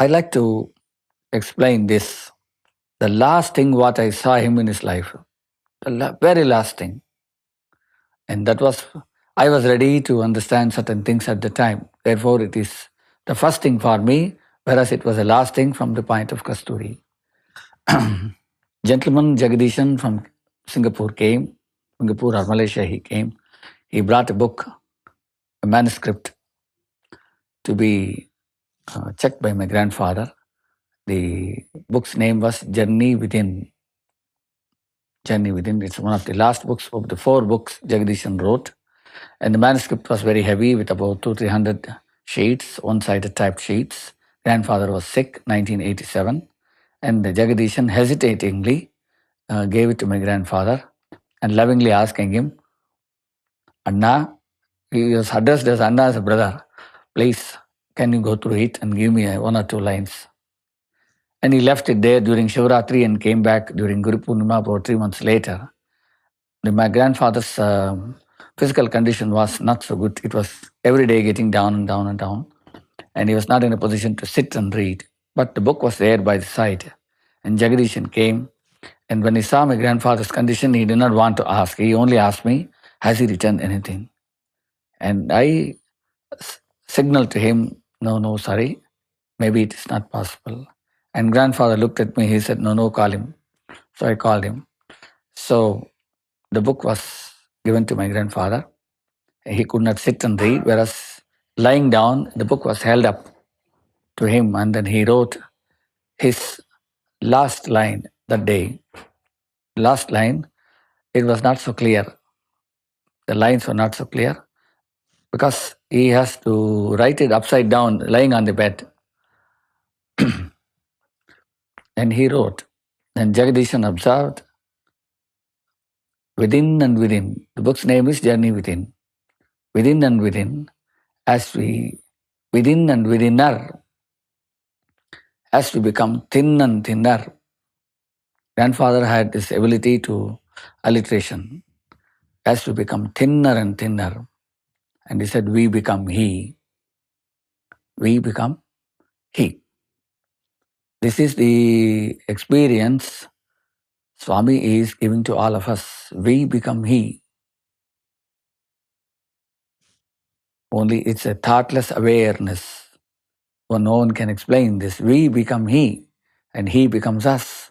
I like to explain this. The last thing what I saw him in his life, the very last thing. And that was, I was ready to understand certain things at the time. Therefore, it is the first thing for me, whereas it was the last thing from the point of Kasturi. Gentleman Jagadishan from Singapore came, Singapore or Malaysia he came. He brought a book, a manuscript to be checked by my grandfather. The book's name was Journey Within. Journey Within. It's one of the last books of the 4 books Jagadishan wrote. And the manuscript was very heavy with about 200-300 sheets, one-sided typed sheets. Grandfather was sick, 1987. And Jagadishan hesitatingly gave it to my grandfather and lovingly asking him, Anna, he was addressed as Anna as a brother. Please, can you go through it and give me 1 or 2 lines? And he left it there during Shivratri and came back during Guru Purnima about 3 months later. My grandfather's physical condition was not so good. It was every day getting down and down and down. And he was not in a position to sit and read. But the book was there by the side. And Jagadishan came. And when he saw my grandfather's condition, he did not want to ask. He only asked me, has he written anything? And I signaled to him, no, sorry, maybe it is not possible. And grandfather looked at me, he said, no, call him. So I called him. So the book was given to my grandfather. He could not sit and read, whereas lying down, the book was held up to him, and then he wrote his last line that day. Last line, it was not so clear. The lines were not so clear because he has to write it upside down, lying on the bed. And he wrote, and Jagadishan observed, within and within, the book's name is Journey Within. Within and within, within and withinner, as we become thin and thinner. Grandfather had this ability to alliteration. As we become thinner and thinner. And he said, we become he. We become he. This is the experience Swami is giving to all of us. We become he. Only it's a thoughtless awareness. No one can explain this. We become he, and he becomes us.